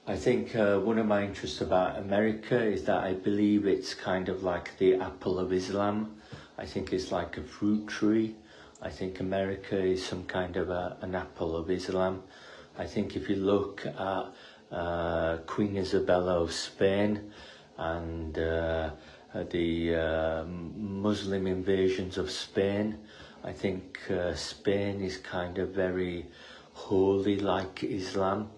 I think one of my interests about America is that I believe it's kind of like the apple of Islam. I think it's like a fruit tree. I think America is some kind of an apple of Islam. I think if you look at Queen Isabella of Spain and the Muslim invasions of Spain, I think Spain is kind of very holy like Islam.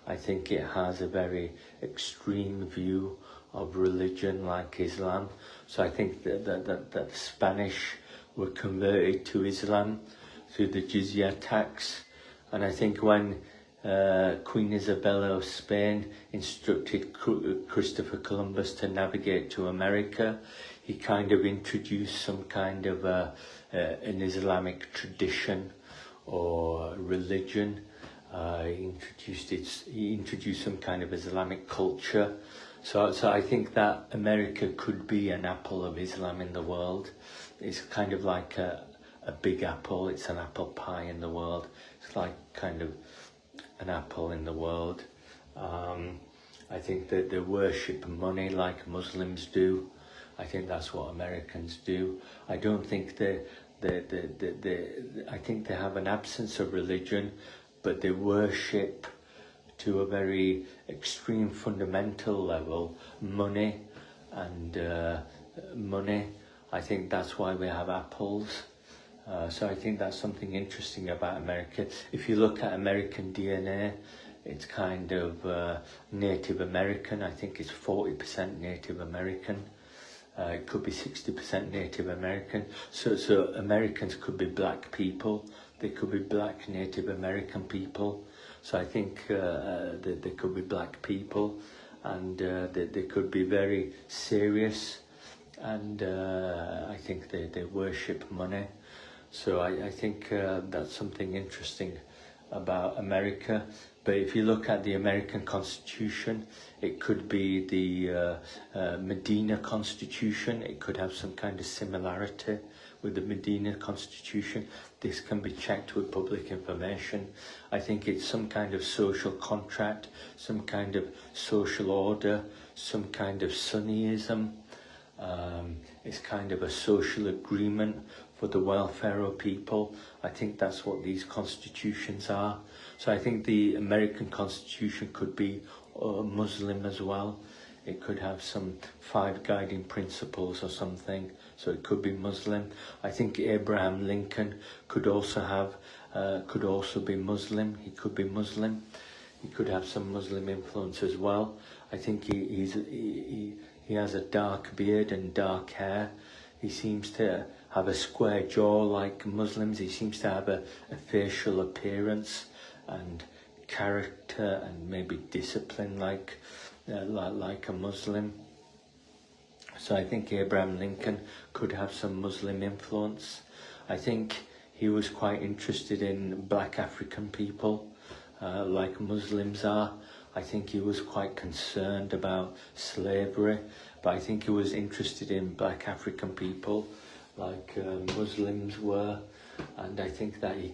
I think it has a very extreme view of religion like Islam. So I think that the Spanish were converted to Islam through the jizya tax. And I think when Queen Isabella of Spain instructed Christopher Columbus to navigate to America, he kind of introduced some kind of an Islamic tradition or religion. He introduced some kind of Islamic culture. So I think that America could be an apple of Islam in the world. It's kind of like a big apple. It's an apple pie in the world. It's like kind of an apple in the world. I think that they worship money like Muslims do. I think that's what Americans do. I don't think I think they have an absence of religion, but they worship to a very extreme fundamental level money and money. I think that's why we have apples. So I think that's something interesting about America. If you look at American DNA, it's kind of Native American. I think it's 40% Native American. It could be 60% Native American. So Americans could be black people. They could be black Native American people. So I think that they could be black people, and they could be very serious, and I think they worship money. So I think that's something interesting about America. But if you look at the American Constitution, it could be the Medina Constitution. It could have some kind of similarity with the Medina Constitution. This can be checked with public information. I think it's some kind of social contract, some kind of social order, some kind of Sunniism. It's kind of a social agreement for the welfare of people. I think that's what these constitutions are. So I think the American Constitution could be Muslim as well. It could have some 5 guiding principles or something. So it could be Muslim. I think Abraham Lincoln could also be Muslim. He could be Muslim. He could have some Muslim influence as well. I think he has a dark beard and dark hair. He seems to have a square jaw like Muslims. He seems to have a facial appearance and character and maybe discipline like a Muslim. So I think Abraham Lincoln could have some Muslim influence. I think he was quite interested in black African people, like Muslims are. I think he was quite concerned about slavery, but I think he was interested in black African people, like Muslims were. And I think that he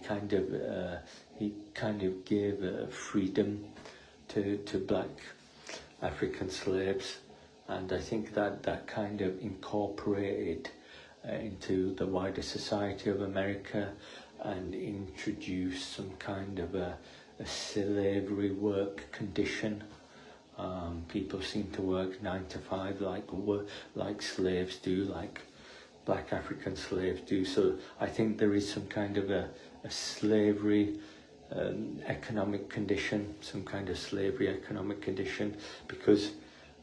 kind of gave freedom to black African slaves, and I think that kind of incorporated into the wider society of America and introduced some kind of a slavery work condition. People seem to work 9 to 5 like slaves do, like black African slaves do. So I think there is some kind of a slavery economic condition, some kind of slavery economic condition, because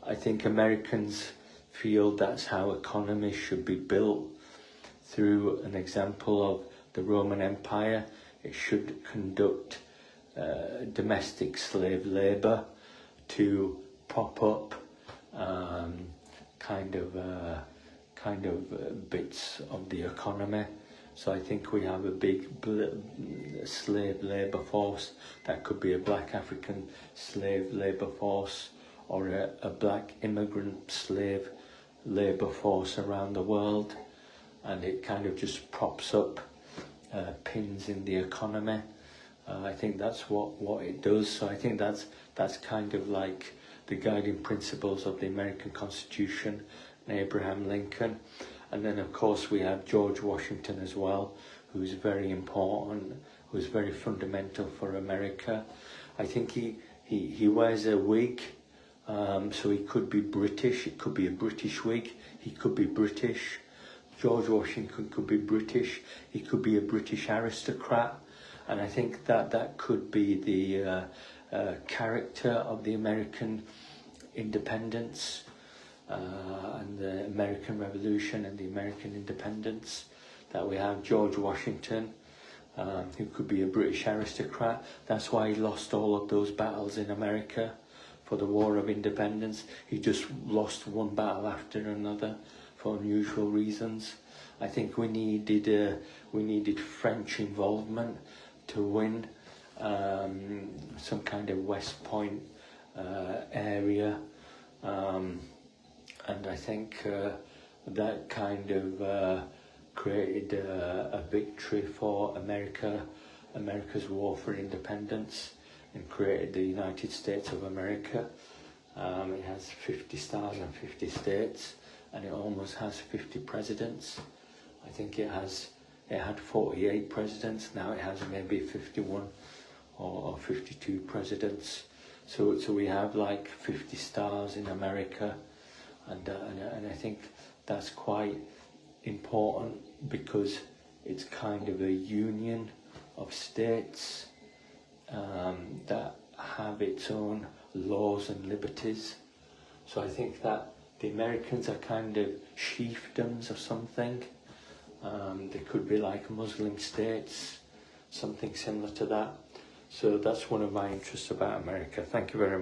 I think Americans feel that's how economies should be built, through an example of the Roman Empire. It should conduct domestic slave labour to prop up kind of bits of the economy. So I think we have a big slave labour force. That could be a black African slave labour force, or a black immigrant slave labour force around the world, and it kind of just props up pins in the economy. I think that's what it does. So I think that's kind of like the guiding principles of the American Constitution and Abraham Lincoln. And then of course we have George Washington as well, who's very important, who's very fundamental for America. I think he wears a wig, so he could be British. It could be a British wig. He could be British. George Washington could be British. He could be a British aristocrat. And I think that could be the character of the American independence and the American Revolution and the American independence, that we have George Washington, who could be a British aristocrat. That's why he lost all of those battles in America for the War of Independence. He just lost one battle after another for unusual reasons. I think we needed French involvement to win some kind of West Point area, and I think that kind of created a victory for America's war for independence, and created the United States of America. It has 50 stars and 50 states, and it almost has 50 presidents. I think it had 48 presidents, now it has maybe 51 or 52 presidents. So we have like 50 stars in America, and I think that's quite important because it's kind of a union of states that have its own laws and liberties. So I think that the Americans are kind of chiefdoms or something. They could be like Muslim states, something similar to that. So that's one of my interests about America. Thank you very much.